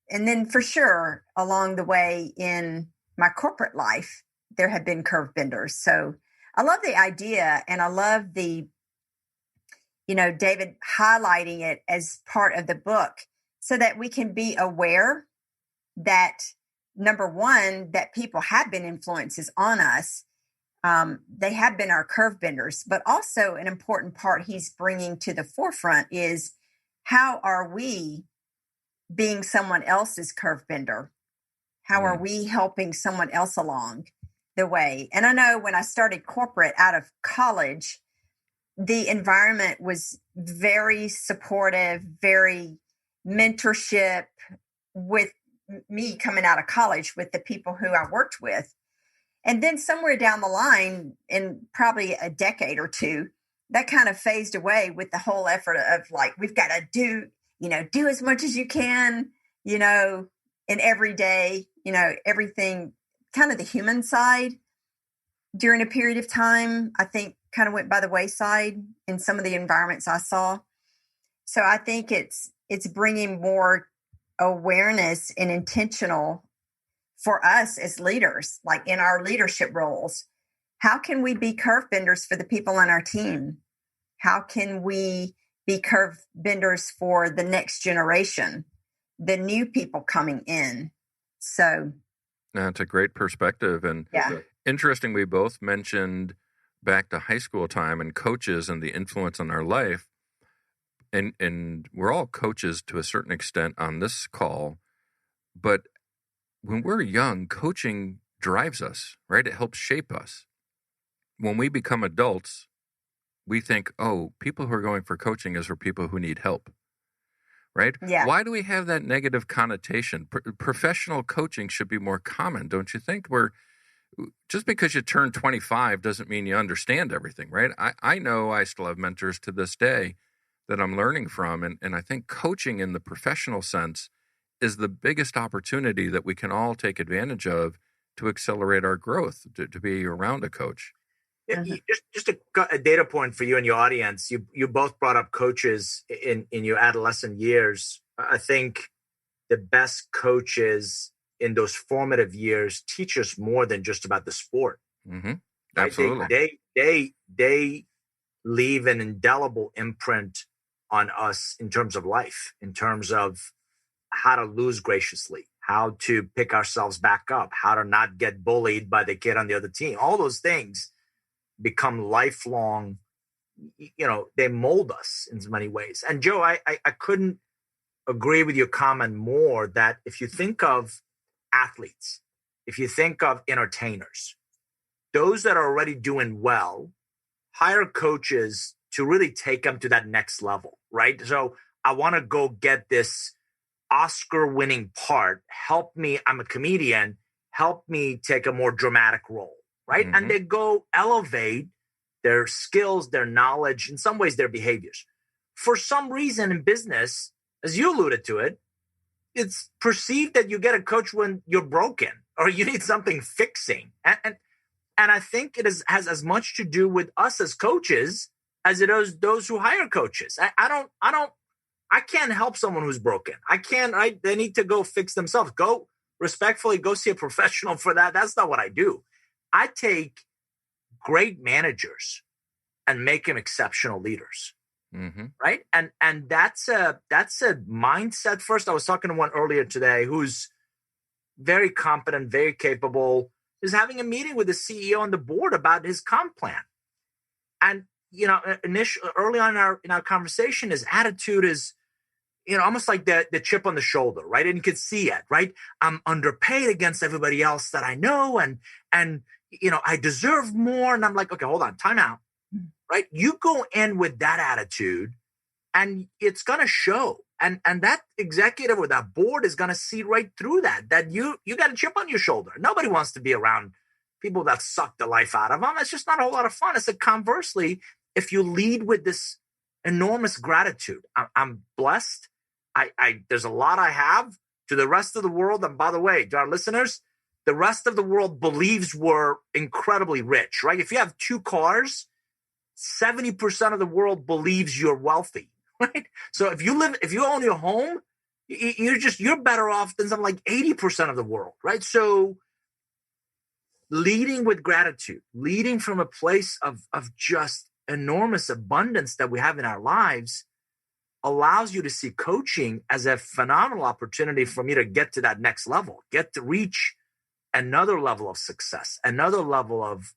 And then for sure, along the way in my corporate life, there have been curvebenders. So I love the idea, and I love the David highlighting it as part of the book so that we can be aware that number one, that people have been influences on us. They have been our curvebenders, but also an important part he's bringing to the forefront is how are we being someone else's curvebender? How are we helping someone else along the way? And I know when I started corporate out of college, the environment was very supportive, very mentorship with me coming out of college with the people who I worked with. And then somewhere down the line, in probably a decade or two, that kind of phased away with the whole effort of like, we've got to do as much as you can, in every day, everything, kind of the human side during a period of time, I think kind of went by the wayside in some of the environments I saw. So I think it's bringing more awareness and intentional for us as leaders, like in our leadership roles. How can we be curve benders for the people on our team? How can we be curve benders for the next generation, the new people coming in? So that's a great perspective. And interesting, we both mentioned back to high school time and coaches and the influence on our life. And we're all coaches to a certain extent on this call. But when we're young, coaching drives us, right? It helps shape us. When we become adults, we think, oh, people who are going for coaching is for people who need help, right? Yeah. Why do we have that negative connotation? Professional coaching should be more common, don't you think? Just because you turn 25 doesn't mean you understand everything, right? I know I still have mentors to this day that I'm learning from. And I think coaching in the professional sense is the biggest opportunity that we can all take advantage of to accelerate our growth, to be around a coach. Yeah, just a data point for you and your audience. You both brought up coaches in your adolescent years. I think the best coaches in those formative years teach us more than just about the sport. Mm-hmm. Absolutely. They leave an indelible imprint on us in terms of life, in terms of how to lose graciously, how to pick ourselves back up, how to not get bullied by the kid on the other team. All those things become lifelong, they mold us in so many ways. And Joe, I couldn't agree with your comment more that if you think of athletes, if you think of entertainers, those that are already doing well, hire coaches to really take them to that next level, right? So I want to go get this Oscar-winning part. Help me. I'm a comedian. Help me take a more dramatic role, right? Mm-hmm. And they go elevate their skills, their knowledge, in some ways, their behaviors. For some reason in business, as you alluded to it, it's perceived that you get a coach when you're broken or you need something fixing. And I think it has as much to do with us as coaches as it is those who hire coaches. I can't help someone who's broken. They need to go fix themselves. Go respectfully, go see a professional for that. That's not what I do. I take great managers and make them exceptional leaders. Mm-hmm. Right. And that's a mindset first. I was talking to one earlier today who's very competent, very capable, is having a meeting with the CEO and the board about his comp plan. And, early on in our conversation, his attitude is, almost like the chip on the shoulder, right? And you could see it, right? I'm underpaid against everybody else that I know. And I deserve more. And I'm like, okay, hold on, time out, right? You go in with that attitude and it's going to show. And that executive or that board is going to see right through that you got a chip on your shoulder. Nobody wants to be around people that suck the life out of them. It's just not a whole lot of fun. It's conversely, if you lead with this enormous gratitude, I'm blessed. There's a lot I have to the rest of the world. And by the way, to our listeners, the rest of the world believes we're incredibly rich, right? If you have 2 cars, 70% of the world believes you're wealthy, right? So if you own your home, you're better off than something like 80% of the world, right? So leading with gratitude, leading from a place of just enormous abundance that we have in our lives allows you to see coaching as a phenomenal opportunity for me to get to that next level, get to reach another level of success, another level of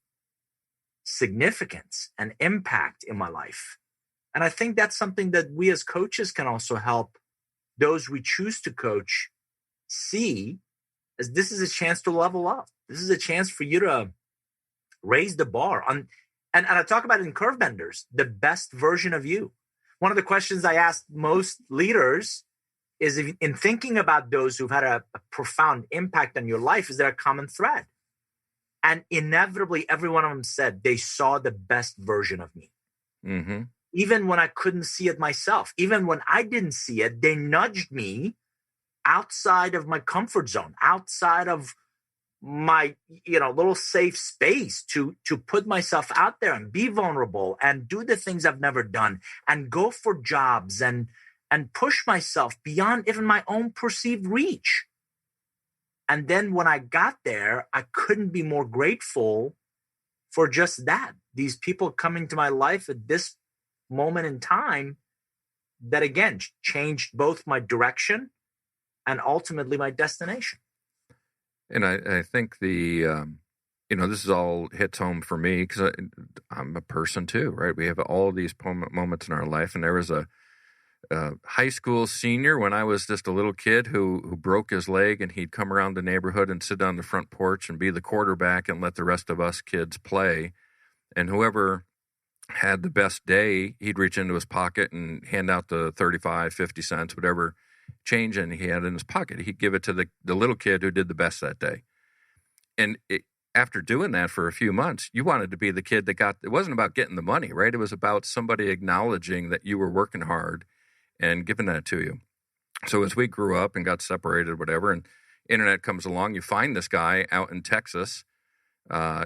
significance and impact in my life. And I think that's something that we as coaches can also help those we choose to coach see, as this is a chance to level up. This is a chance for you to raise the bar on. And I talk about it in Curvebenders, the best version of you. One of the questions I ask most leaders is, if, in thinking about those who've had a profound impact on your life, is there a common thread? And inevitably, every one of them said they saw the best version of me. Mm-hmm. Even when I couldn't see it myself, even when I didn't see it, they nudged me outside of my comfort zone, outside of my, little safe space to put myself out there and be vulnerable and do the things I've never done and go for jobs and push myself beyond even my own perceived reach. And then when I got there, I couldn't be more grateful for just that. These people coming to my life at this moment in time that, again, changed both my direction and ultimately my destination. And I think this is all hits home for me because I'm a person too, right? We have all these moments in our life. And there was a high school senior when I was just a little kid who broke his leg, and he'd come around the neighborhood and sit on the front porch and be the quarterback and let the rest of us kids play. And whoever had the best day, he'd reach into his pocket and hand out the 35, 50 cents, whatever change and he had in his pocket. He'd give it to the little kid who did the best that day. And after doing that for a few months, you wanted to be the kid that it wasn't about getting the money, right? It was about somebody acknowledging that you were working hard and giving that to you. So as we grew up and got separated, whatever, and internet comes along, you find this guy out in Texas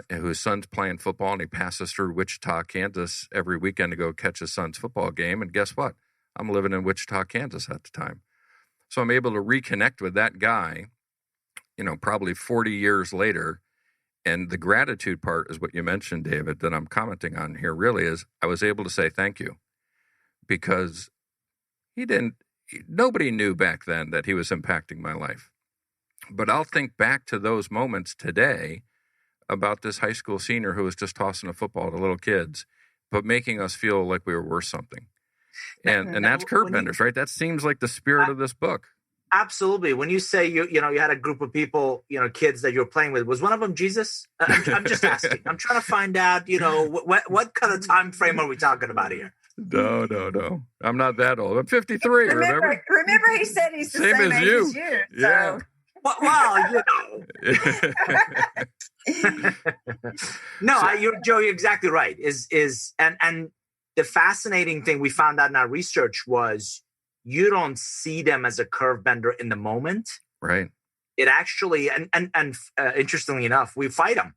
whose son's playing football, and he passes through Wichita, Kansas every weekend to go catch his son's football game. And guess what? I'm living in Wichita, Kansas at the time. So I'm able to reconnect with that guy, probably 40 years later. And the gratitude part is what you mentioned, David, that I'm commenting on here really is I was able to say thank you because nobody knew back then that he was impacting my life. But I'll think back to those moments today about this high school senior who was just tossing a football to little kids, but making us feel like we were worth something. And that's Curvebenders, right? That seems like the spirit of this book. Absolutely. When you say you had a group of people, kids that you were playing with, was one of them Jesus? I'm just asking. I'm trying to find out, what kind of time frame are we talking about here? No. I'm not that old. I'm 53. Remember he said he's the same as age you. as you. Yeah. So. No, Joe, you're exactly right. And the fascinating thing we found out in our research was you don't see them as a curve bender in the moment. Right. It actually, and interestingly enough, we fight them.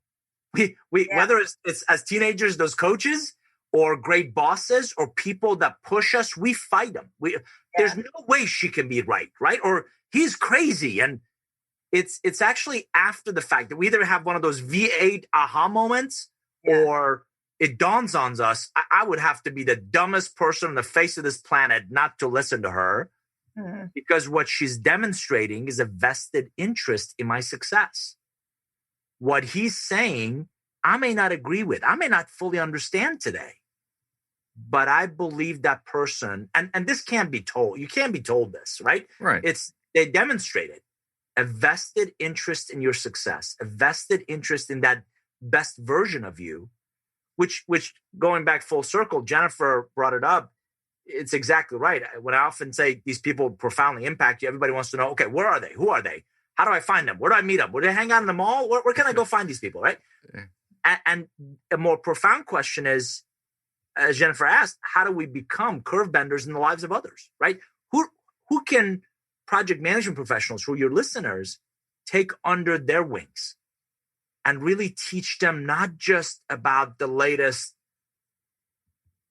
Whether it's as teenagers, those coaches, or great bosses, or people that push us, we fight them. There's no way she can be right? Or he's crazy. And it's actually after the fact that we either have one of those V8 aha moments or it dawns on us, I would have to be the dumbest person on the face of this planet not to listen to her, because what she's demonstrating is a vested interest in my success. What he's saying, I may not agree with. I may not fully understand today, but I believe that person, and this can't be told. You can't be told this, right? Right. They demonstrated a vested interest in your success, a vested interest in that best version of you, which going back full circle, Jennifer brought it up. It's exactly right. When I often say these people profoundly impact you, everybody wants to know, okay, where are they? Who are they? How do I find them? Where do I meet them? Would they hang out in the mall? Where can I go find these people, right? And a more profound question is, as Jennifer asked, how do we become curve benders in the lives of others, right? Who can project management professionals, who are your listeners, take under their wings and really teach them not just about the latest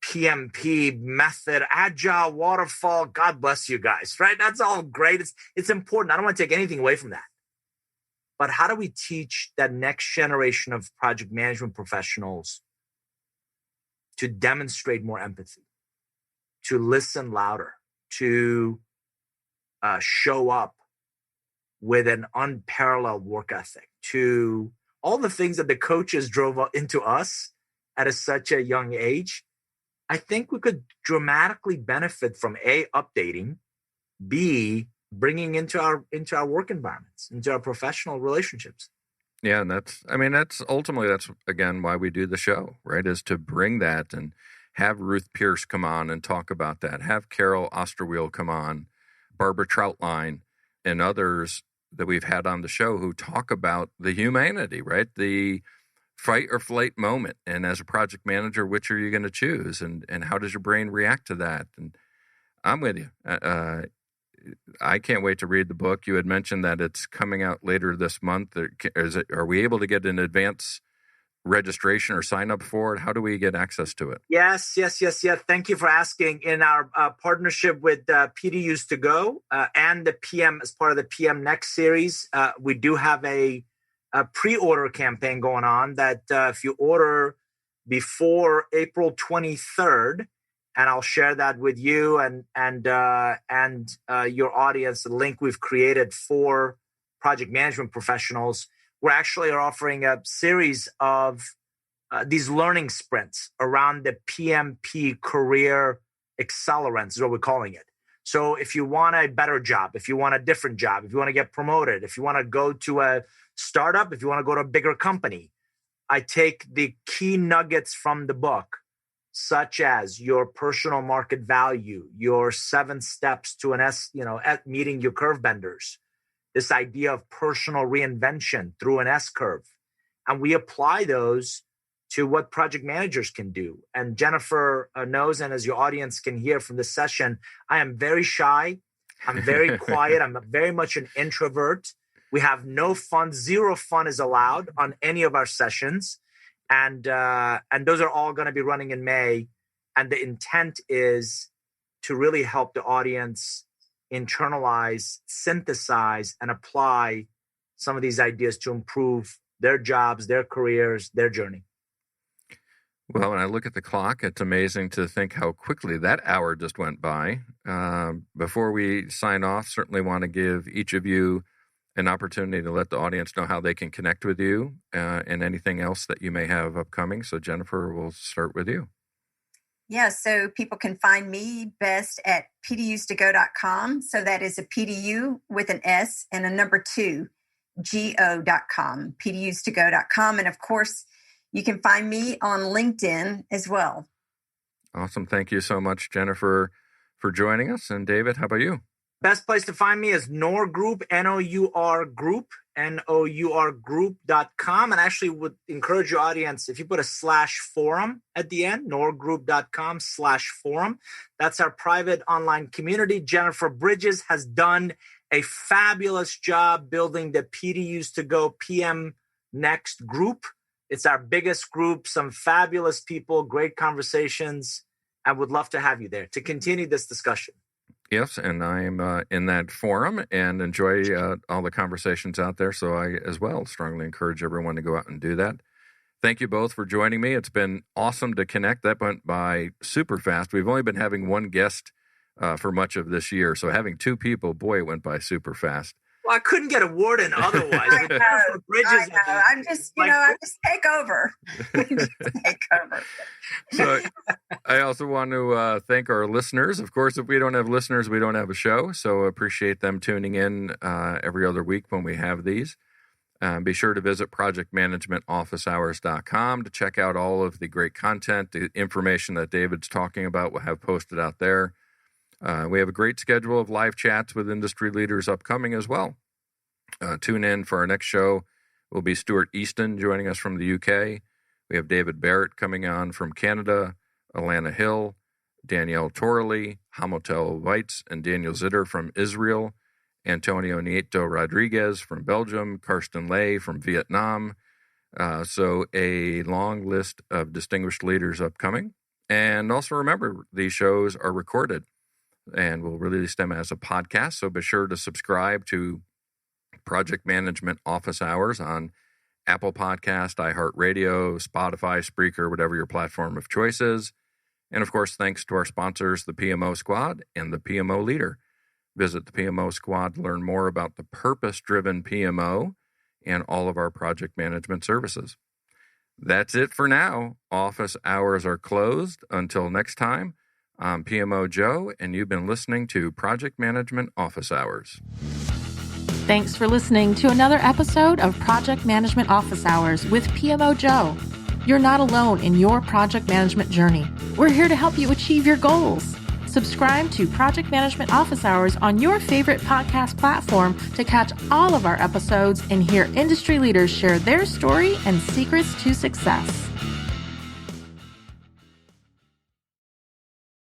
PMP method, agile, waterfall, God bless you guys, right? That's all great. It's important. I don't want to take anything away from that. But how do we teach that next generation of project management professionals to demonstrate more empathy, to listen louder, to show up with an unparalleled work ethic, to all the things that the coaches drove into us at such a young age, I think we could dramatically benefit from A, updating, B, bringing into our work environments, into our professional relationships. Yeah, and that's ultimately, that's again why we do the show, right? Is to bring that and have Ruth Pierce come on and talk about that. Have Carol Osterwheel come on, Barbara Troutline, and others that we've had on the show who talk about the humanity, right? The fight or flight moment. And as a project manager, which are you going to choose? And how does your brain react to that? And I'm with you. I can't wait to read the book. You had mentioned that it's coming out later this month. Are we able to get an advance registration or sign up for it? How do we get access to it? Yes. Thank you for asking. In our partnership with PDUs to Go and the PM, as part of the PM Next series, we do have a pre-order campaign going on that if you order before April 23rd, and I'll share that with you and your audience, the link we've created for project management professionals. We actually are offering a series of these learning sprints around the PMP career accelerants is what we're calling it. So if you want a better job, if you want a different job, if you want to get promoted, if you want to go to a startup, if you want to go to a bigger company, I take the key nuggets from the book, such as your personal market value, your 7 steps to at meeting your Curvebenders, this idea of personal reinvention through an S curve. And we apply those to what project managers can do. And Jennifer knows, and as your audience can hear from this session, I am very shy. I'm very quiet. I'm very much an introvert. We have no fun. 0 fun is allowed on any of our sessions. And those are all going to be running in May. And the intent is to really help the audience internalize, synthesize, and apply some of these ideas to improve their jobs, their careers, their journey. Well, when I look at the clock, it's amazing to think how quickly that hour just went by. Before we sign off, certainly want to give each of you an opportunity to let the audience know how they can connect with you and anything else that you may have upcoming. So Jennifer, we'll start with you. Yeah, so people can find me best at pdustogo.com. So that is a PDU with an S and a number 2, go.com, pdustogo.com. And of course, you can find me on LinkedIn as well. Awesome. Thank you so much, Jennifer, for joining us. And David, how about you? Best place to find me is Nour Group, Nour Group, nourgroup.com. And actually would encourage your audience, if you put a /forum at the end, nourgroup.com/forum, that's our private online community. Jennifer Bridges has done a fabulous job building the PDUs to Go PM Next group. It's our biggest group, some fabulous people, great conversations. I would love to have you there to continue this discussion. Yes, and I'm in that forum and enjoy all the conversations out there. So I, as well, strongly encourage everyone to go out and do that. Thank you both for joining me. It's been awesome to connect. That went by super fast. We've only been having one guest for much of this year. So having 2 people, boy, it went by super fast. Well, I couldn't get a word in otherwise. I know. I'm just take over. Take over. So I also want to thank our listeners. Of course, if we don't have listeners, we don't have a show. So appreciate them tuning in every other week when we have these. Be sure to visit projectmanagementofficehours.com to check out all of the great content, the information that David's talking about. We'll have posted out there. We have a great schedule of live chats with industry leaders upcoming as well. Tune in for our next show. Will be Stuart Easton joining us from the UK. We have David Barrett coming on from Canada, Alana Hill, Danielle Torley, Hamotel Weitz, and Daniel Zitter from Israel, Antonio Nieto Rodriguez from Belgium, Karsten Lay from Vietnam. So a long list of distinguished leaders upcoming. And also remember, these shows are recorded and we'll release them as a podcast. So be sure to subscribe to Project Management Office Hours on Apple Podcast, iHeartRadio, Spotify, Spreaker, whatever your platform of choice is. And of course, thanks to our sponsors, the PMO Squad and the PMO Leader. Visit the PMO Squad to learn more about the purpose-driven PMO and all of our project management services. That's it for now. Office hours are closed. Until next time, I'm PMO Joe, and you've been listening to Project Management Office Hours. Thanks for listening to another episode of Project Management Office Hours with PMO Joe. You're not alone in your project management journey. We're here to help you achieve your goals. Subscribe to Project Management Office Hours on your favorite podcast platform to catch all of our episodes and hear industry leaders share their story and secrets to success.